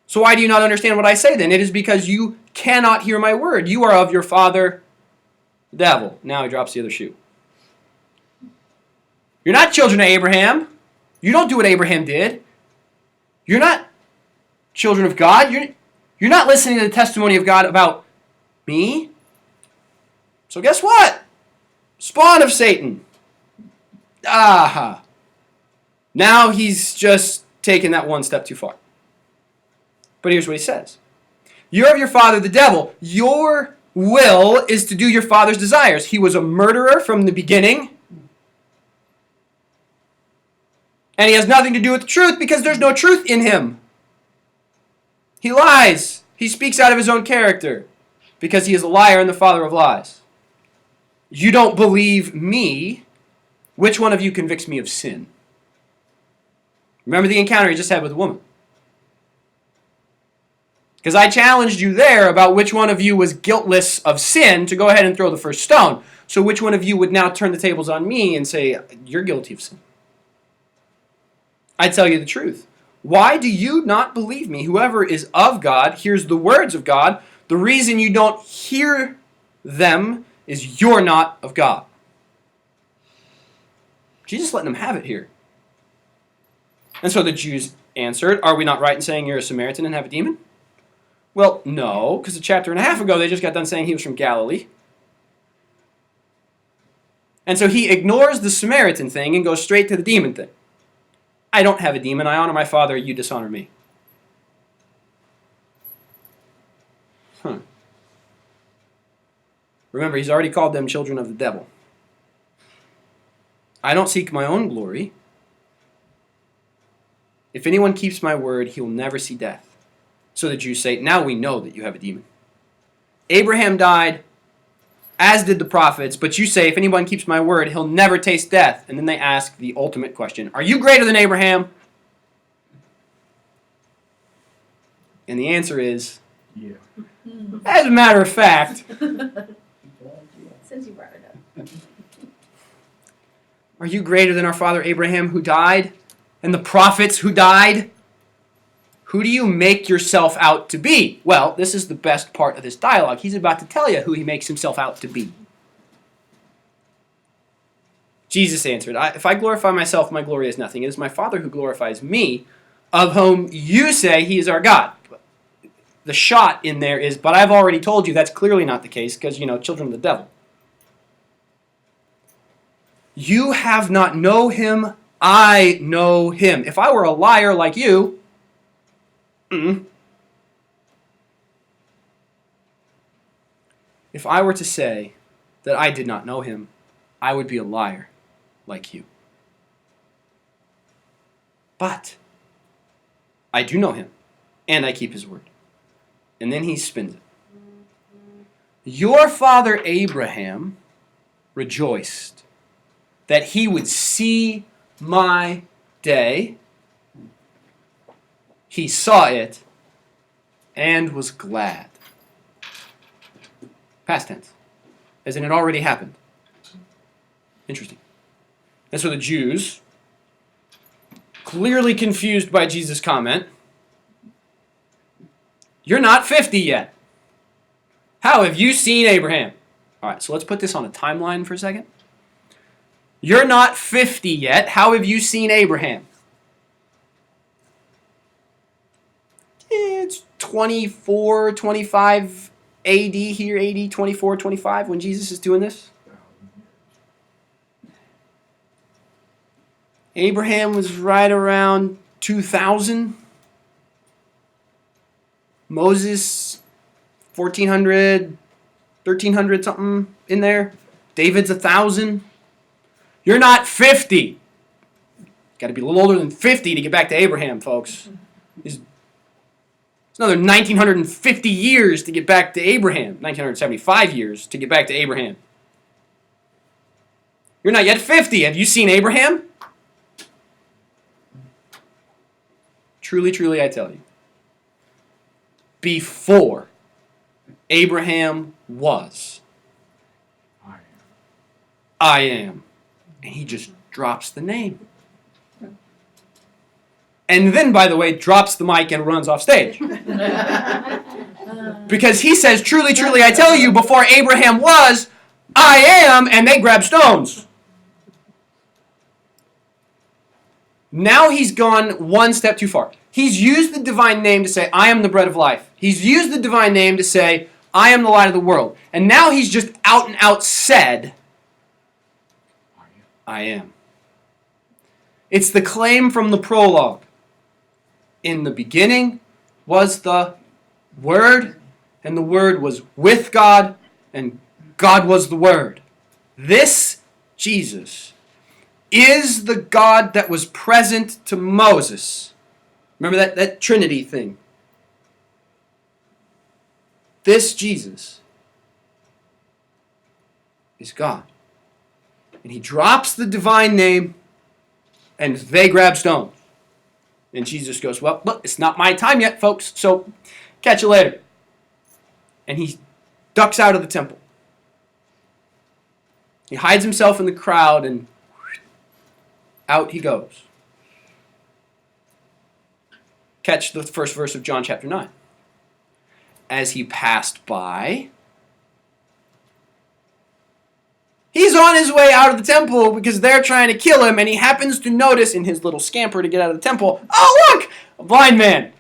So why do you not understand what I say then? It is because you cannot hear my word. You are of your father, the devil. Now he drops the other shoe. You're not children of Abraham. You don't do what Abraham did. You're not children of God. You're not listening to the testimony of God about me. So guess what? Spawn of Satan. Aha. Now he's just taken that one step too far. But here's what he says. You're of your father, the devil. Your will is to do your father's desires. He was a murderer from the beginning. And he has nothing to do with the truth because there's no truth in him. He lies. He speaks out of his own character because he is a liar and the father of lies. You don't believe me. Which one of you convicts me of sin? Remember the encounter he just had with the woman. Because I challenged you there about which one of you was guiltless of sin to go ahead and throw the first stone. So which one of you would now turn the tables on me and say, you're guilty of sin? I tell you the truth. Why do you not believe me? Whoever is of God hears the words of God. The reason you don't hear them is you're not of God. Jesus letting them have it here. And so the Jews answered, are we not right in saying you're a Samaritan and have a demon? Well, no, because a chapter and a half ago they just got done saying he was from Galilee. And so he ignores the Samaritan thing and goes straight to the demon thing. I don't have a demon. I honor my Father. You dishonor me. Remember, he's already called them children of the devil. I don't seek my own glory. If anyone keeps my word, he will never see death. So the Jews say, now we know that you have a demon. Abraham died, as did the prophets, but you say, if anyone keeps my word, he'll never taste death. And then they ask the ultimate question, are you greater than Abraham? And the answer is, Yeah. as a matter of fact, Since you brought it up. are you greater than our father Abraham who died? And the prophets who died? Who do you make yourself out to be? Well, this is the best part of this dialogue. He's about to tell you who he makes himself out to be. Jesus answered, if I glorify myself, my glory is nothing. It is my Father who glorifies me, of whom you say he is our God. The shot in there is, but I've already told you that's clearly not the case because, children of the devil. You have not know him, I know him. If I were a liar like you, if I were to say that I did not know him, I would be a liar like you. But I do know him, and I keep his word. And then he spins it. Your father Abraham rejoiced that he would see my day. He saw it and was glad. Past tense. As in it already happened. Interesting. And so the Jews, clearly confused by Jesus' comment, you're not 50 yet. How have you seen Abraham? All right, so let's put this on a timeline for a second. You're not 50 yet. How have you seen Abraham? It's 24, 25 AD here, AD 24, 25 when Jesus is doing this. Abraham was right around 2000. Moses, 1400, 1300 something in there. David's 1000. You're not 50. Got to be a little older than 50 to get back to Abraham, folks. It's another 1950 years to get back to Abraham. 1975 years to get back to Abraham. You're not yet 50. Have you seen Abraham? Truly, truly, I tell you. Before Abraham was, I am. And he just drops the name. And then, by the way, drops the mic and runs off stage. Because he says, truly, truly, I tell you, before Abraham was, I am, and they grab stones. Now he's gone one step too far. He's used the divine name to say, I am the bread of life. He's used the divine name to say, I am the light of the world. And now he's just out and out said, I am. It's the claim from the prologue. In the beginning was the Word, and the Word was with God, and God was the Word. This Jesus is the God that was present to Moses. Remember that Trinity thing. This Jesus is God. And he drops the divine name, and they grab stones. And Jesus goes, well, look, it's not my time yet, folks, so catch you later. And he ducks out of the temple. He hides himself in the crowd, and out he goes. Catch the first verse of John chapter 9. As he passed by, he's on his way out of the temple because they're trying to kill him, and he happens to notice in his little scamper to get out of the temple, oh look, a blind man.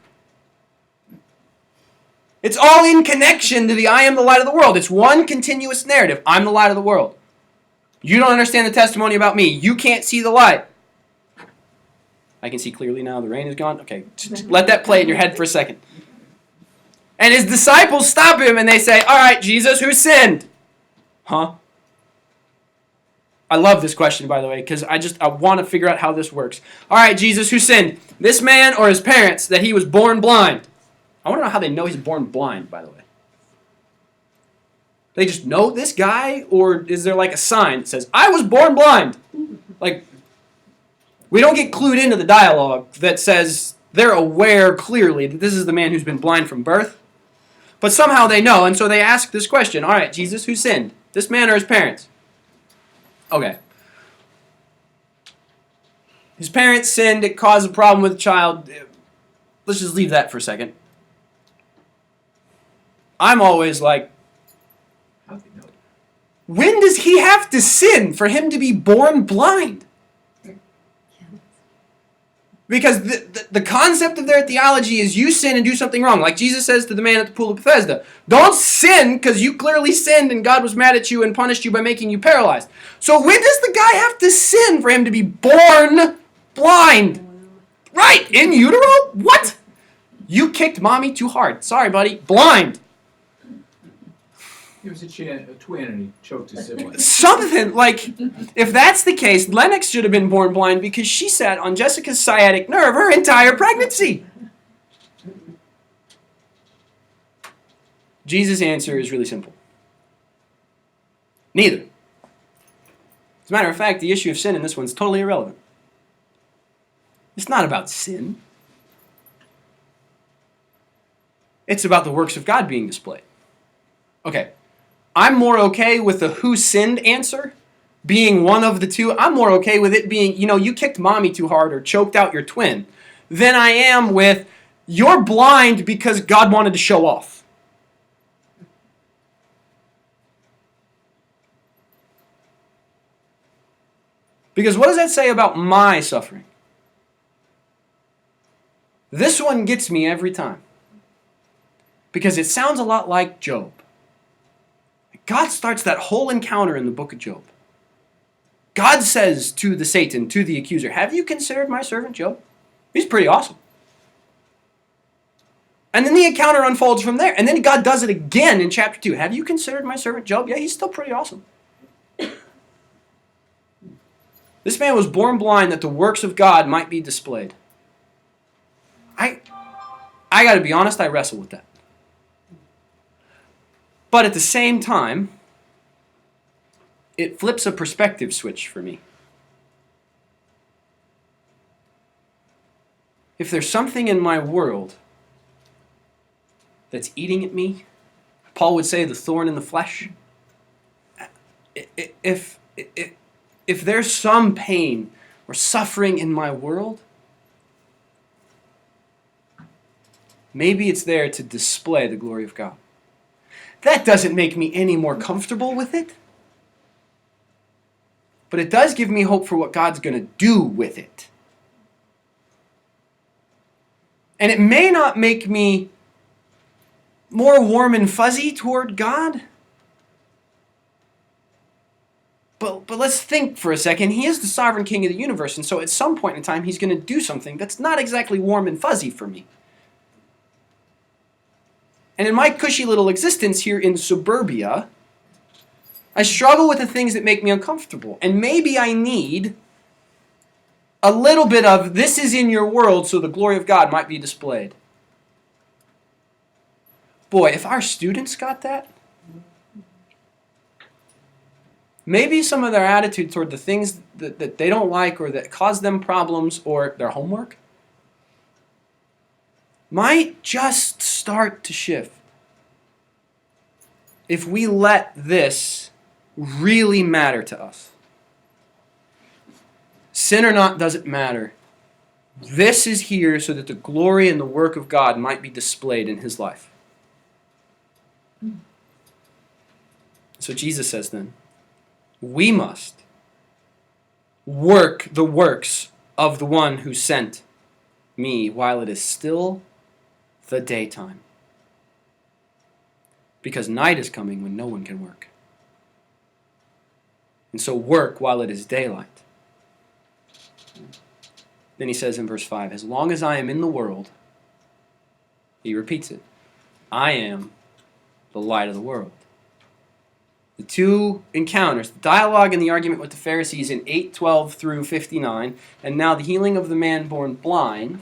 It's all in connection to the I am the light of the world. It's one continuous narrative. I'm the light of the world. You don't understand the testimony about me. You can't see the light. I can see clearly now. The rain is gone. Okay, let that play in your head for a second. And his disciples stop him and they say, all right, Jesus, who sinned? Huh? I love this question, by the way, because I want to figure out how this works. All right, Jesus, who sinned? This man or his parents that he was born blind? I want to know how they know he's born blind, by the way. They just know this guy, or is there like a sign that says, I was born blind? Like, we don't get clued into the dialogue that says they're aware clearly that this is the man who's been blind from birth. But somehow they know, and so they ask this question. All right, Jesus, who sinned? This man or his parents? Okay. His parents sinned. It caused a problem with the child. Let's just leave that for a second. I'm always like, How do they know? when does he have to sin for him to be born blind? Because the concept of their theology is you sin and do something wrong. Like Jesus says to the man at the pool of Bethesda, don't sin because you clearly sinned and God was mad at you and punished you by making you paralyzed. So when does the guy have to sin for him to be born blind? Right, in utero? What? You kicked mommy too hard. Sorry, buddy. Blind. He was a twin and he choked his sibling. Something like, if that's the case, Lennox should have been born blind because she sat on Jessica's sciatic nerve her entire pregnancy. Jesus' answer is really simple. Neither. As a matter of fact, the issue of sin in this one's totally irrelevant. It's not about sin. It's about the works of God being displayed. Okay. I'm more okay with the who sinned answer being one of the two. I'm more okay with it being, you kicked mommy too hard or choked out your twin than I am with you're blind because God wanted to show off. Because what does that say about my suffering? This one gets me every time. Because it sounds a lot like Job. God starts that whole encounter in the book of Job. God says to the Satan, to the accuser, have you considered my servant Job? He's pretty awesome. And then the encounter unfolds from there. And then God does it again in chapter 2. Have you considered my servant Job? Yeah, he's still pretty awesome. This man was born blind that the works of God might be displayed. I got to be honest, I wrestle with that. But at the same time, it flips a perspective switch for me. If there's something in my world that's eating at me, Paul would say the thorn in the flesh. If there's some pain or suffering in my world, maybe it's there to display the glory of God. That doesn't make me any more comfortable with it. But it does give me hope for what God's going to do with it. And it may not make me more warm and fuzzy toward God. But let's think for a second. He is the sovereign king of the universe, and so at some point in time, he's going to do something that's not exactly warm and fuzzy for me. And in my cushy little existence here in suburbia, I struggle with the things that make me uncomfortable. And maybe I need a little bit of this is in your world so the glory of God might be displayed. Boy, if our students got that, maybe some of their attitude toward the things that they don't like or that cause them problems or their homework might just start to shift. If we let this really matter to us. Sin or not doesn't matter. This is here so that the glory and the work of God might be displayed in his life. So Jesus says then, we must work the works of the one who sent me while it is still the daytime. Because night is coming when no one can work. And so work while it is daylight. Then he says in verse 5, as long as I am in the world, he repeats it, I am the light of the world. The two encounters, the dialogue and the argument with the Pharisees in 8:12 through 59, and now the healing of the man born blind,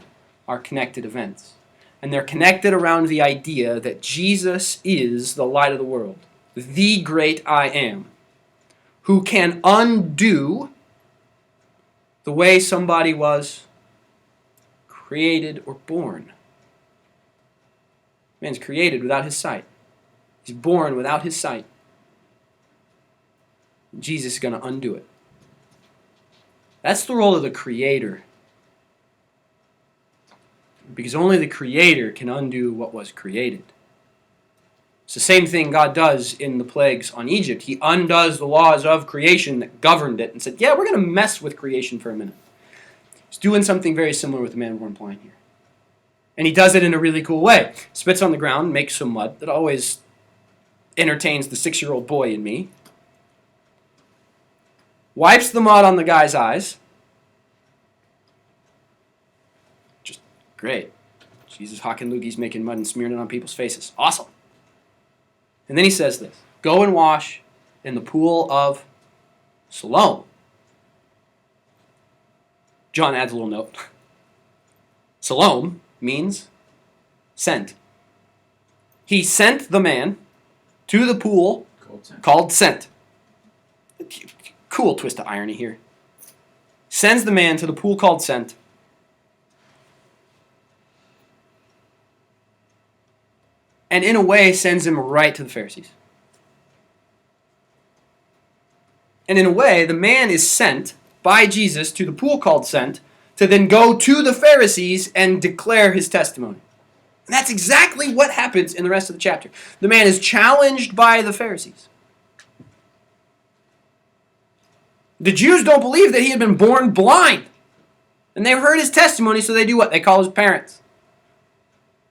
are connected events. And they're connected around the idea that Jesus is the light of the world, the great I am, who can undo the way somebody was created or born. Man's created without his sight. He's born without his sight. Jesus is going to undo it. That's the role of the Creator. Because only the Creator can undo what was created. It's the same thing God does in the plagues on Egypt. He undoes the laws of creation that governed it and said, yeah, we're going to mess with creation for a minute. He's doing something very similar with the man born blind here. And he does it in a really cool way. Spits on the ground, makes some mud. That always entertains the 6-year-old boy in me. Wipes the mud on the guy's eyes. Just great. Jesus hawking loogies, making mud and smearing it on people's faces. Awesome. And then he says this, go and wash in the pool of Siloam. John adds a little note. Siloam means sent. He sent the man to the pool called Sent. Cool twist of irony here. Sends the man to the pool called Sent. And in a way sends him right to the Pharisees. And in a way, the man is sent by Jesus to the pool called Sent to then go to the Pharisees and declare his testimony. And that's exactly what happens in the rest of the chapter. The man is challenged by the Pharisees. The Jews don't believe that he had been born blind. And they've heard his testimony, so they do what? They call his parents.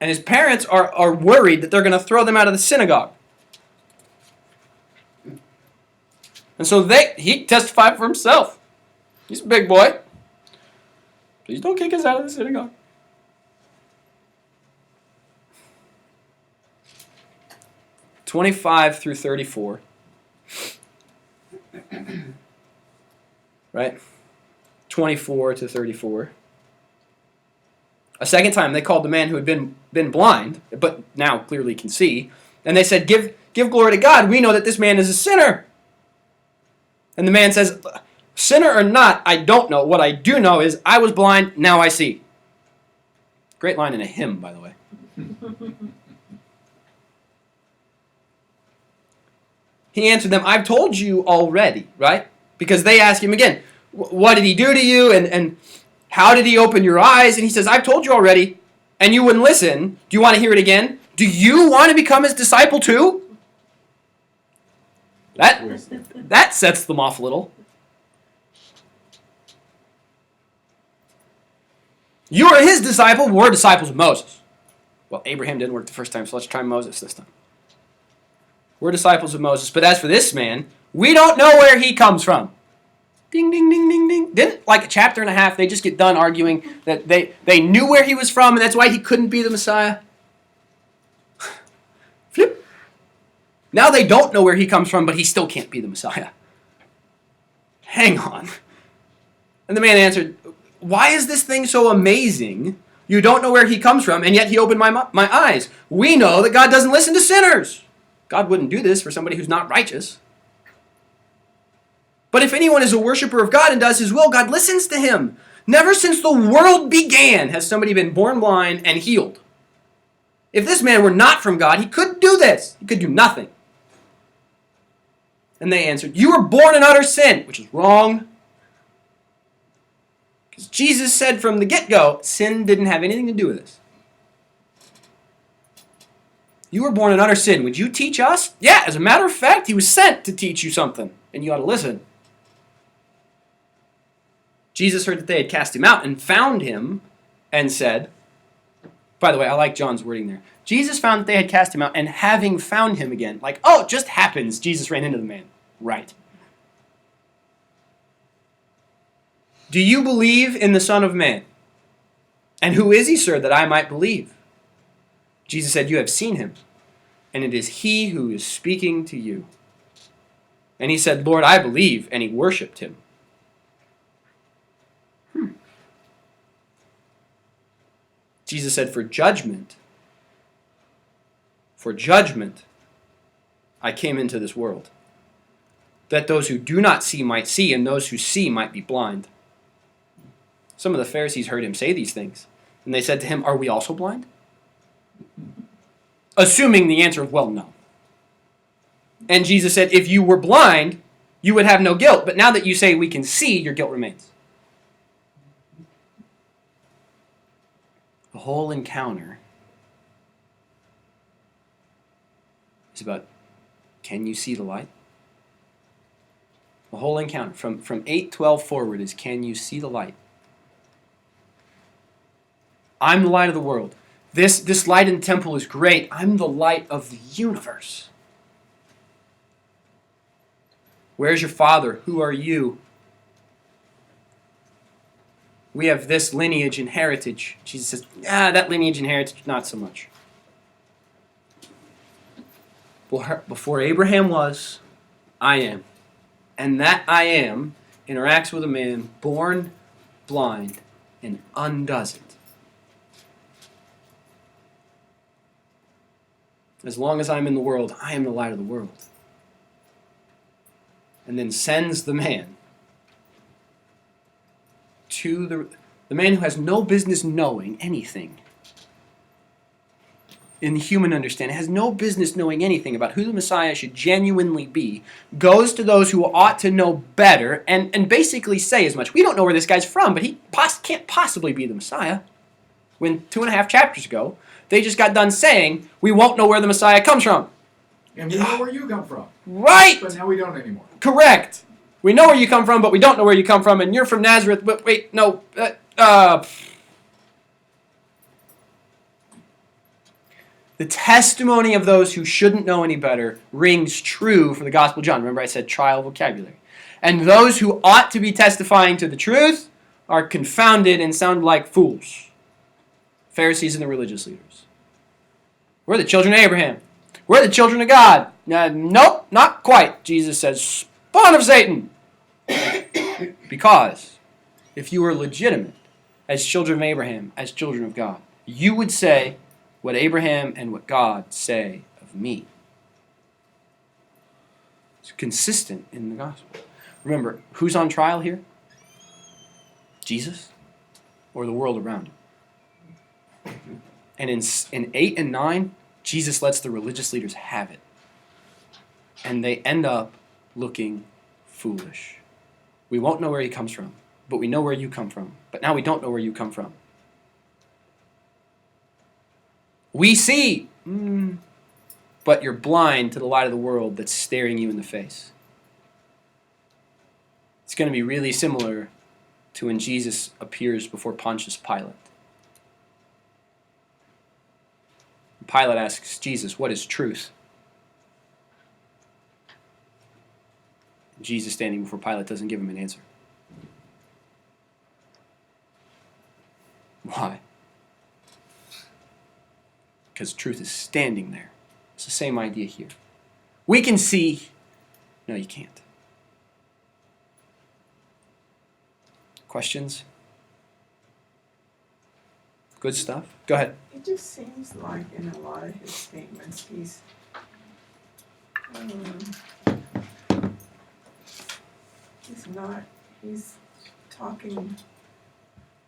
And his parents are worried that they're going to throw them out of the synagogue. And so he testified for himself. He's a big boy. Please don't kick us out of the synagogue. (25 through 34). Right? 24 to 34. A second time they called the man who had been blind, but now clearly can see, and they said, give glory to God. We know that this man is a sinner. And the man says, sinner or not, I don't know. What I do know is I was blind, now I see. Great line in a hymn, by the way. He answered them, I've told you already, right? Because they ask him again, what did he do to you? And how did he open your eyes? And he says, I've told you already, and you wouldn't listen. Do you want to hear it again? Do you want to become his disciple too? That sets them off a little. You are his disciple, we're disciples of Moses. Well, Abraham didn't work the first time, so let's try Moses this time. We're disciples of Moses, but as for this man, we don't know where he comes from. Ding, ding, ding, ding, ding. Didn't, like a chapter and a half, they just get done arguing that they knew where he was from, and that's why he couldn't be the Messiah? Flip. Now they don't know where he comes from, but he still can't be the Messiah. Hang on. And the man answered, why is this thing so amazing? You don't know where he comes from, and yet he opened my eyes. We know that God doesn't listen to sinners. God wouldn't do this for somebody who's not righteous. But if anyone is a worshiper of God and does his will, God listens to him. Never since the world began has somebody been born blind and healed. If this man were not from God, he couldn't do this. He could do nothing. And they answered, you were born in utter sin, which is wrong. Because Jesus said from the get-go, sin didn't have anything to do with this. You were born in utter sin. Would you teach us? Yeah, as a matter of fact, he was sent to teach you something, and you ought to listen. Jesus heard that they had cast him out and found him and said, by the way, I like John's wording there. Jesus found that they had cast him out, and having found him again, like, oh, it just happens, Jesus ran into the man. Right. Do you believe in the Son of Man? And who is he, sir, that I might believe? Jesus said, you have seen him, and it is he who is speaking to you. And he said, Lord, I believe, and he worshipped him. Jesus said, for judgment, I came into this world, that those who do not see might see, and those who see might be blind. Some of the Pharisees heard him say these things, and they said to him, are we also blind? Assuming the answer of, well, no. And Jesus said, if you were blind, you would have no guilt, but now that you say we can see, your guilt remains. The whole encounter is about, can you see the light? The whole encounter from 8:12 forward is, can you see the light? I'm the light of the world. This light in the temple is great. I'm the light of the universe. Where's your father? Who are you? We have this lineage and heritage. Jesus says, that lineage and heritage, not so much. Before Abraham was, I am. And that I am interacts with a man born blind and undoes it. As long as I'm in the world, I am the light of the world. And then sends the man to the man who has no business knowing anything. In human understanding, has no business knowing anything about who the Messiah should genuinely be, goes to those who ought to know better and basically say as much. We don't know where this guy's from, but he can't possibly be the Messiah. When 2.5 chapters ago, they just got done saying, we won't know where the Messiah comes from. And we know where you come from. Right! But now we don't anymore. Correct. We know where you come from, but we don't know where you come from, and you're from Nazareth, but wait, no. The testimony of those who shouldn't know any better rings true for the Gospel of John. Remember I said trial vocabulary. And those who ought to be testifying to the truth are confounded and sound like fools. Pharisees and the religious leaders. We're the children of Abraham. We're the children of God. Nope, not quite. Jesus says, spawn of Satan. Because if you were legitimate as children of Abraham, as children of God, you would say what Abraham and what God say of me. It's consistent in the gospel. Remember, who's on trial here? Jesus or the world around him? And in 8 and 9, Jesus lets the religious leaders have it. And they end up looking foolish. We won't know where he comes from, but we know where you come from. But now we don't know where you come from. We see, but you're blind to the light of the world that's staring you in the face. It's going to be really similar to when Jesus appears before Pontius Pilate. Pilate asks Jesus, what is truth? Jesus, standing before Pilate, doesn't give him an answer. Why? Because truth is standing there. It's the same idea here. We can see. No, you can't. Questions? Good stuff. Go ahead. It just seems like in a lot of his statements, he's talking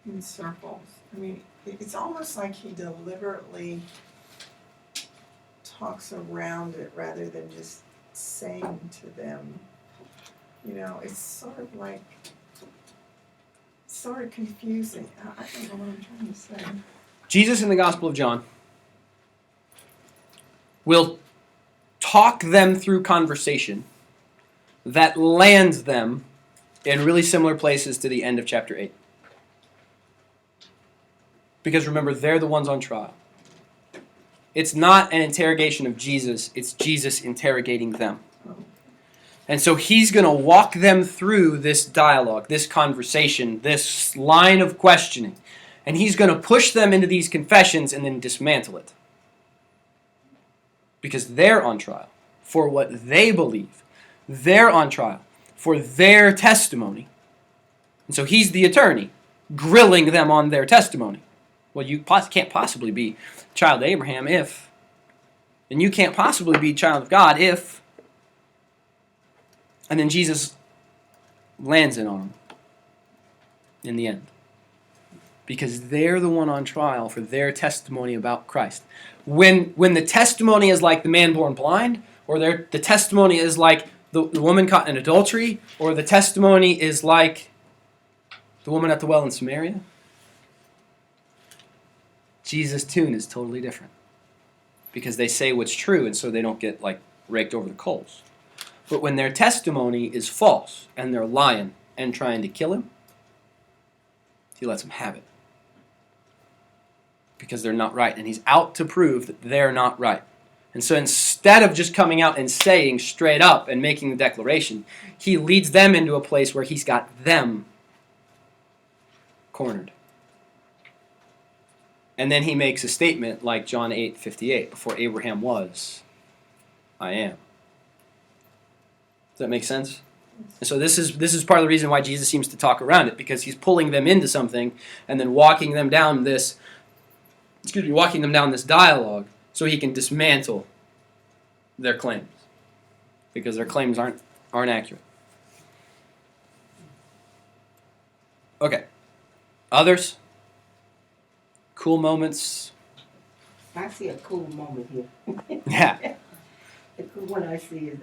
in circles. I mean, it's almost like he deliberately talks around it rather than just saying to them. You know, it's sort of confusing. I don't know what I'm trying to say. Jesus in the Gospel of John will talk them through conversation that lands them in really similar places to the end of chapter 8. Because remember, they're the ones on trial. It's not an interrogation of Jesus, it's Jesus interrogating them. And so he's going to walk them through this dialogue, this conversation, this line of questioning. And he's going to push them into these confessions and then dismantle it. Because they're on trial for what they believe. They're on trial for their testimony. And so he's the attorney, grilling them on their testimony. Well, you can't possibly be child of Abraham if, and you can't possibly be child of God if, and then Jesus lands it on them in the end. Because they're the one on trial for their testimony about Christ. When the testimony is like the man born blind, or the testimony is like the woman caught in adultery, or the testimony is like the woman at the well in Samaria, Jesus' tune is totally different. Because they say what's true, and so they don't get raked over the coals. But when their testimony is false, and they're lying and trying to kill him, he lets them have it. Because they're not right, and he's out to prove that they're not right. And so instead of just coming out and saying straight up and making the declaration, he leads them into a place where he's got them cornered. And then he makes a statement like John 8:58, before Abraham was, I am. Does that make sense? And so this is part of the reason why Jesus seems to talk around it, because he's pulling them into something and then walking them down this dialogue so he can dismantle their claims. Because their claims aren't accurate. Okay. Others? Cool moments? I see a cool moment here. Yeah. The cool one I see is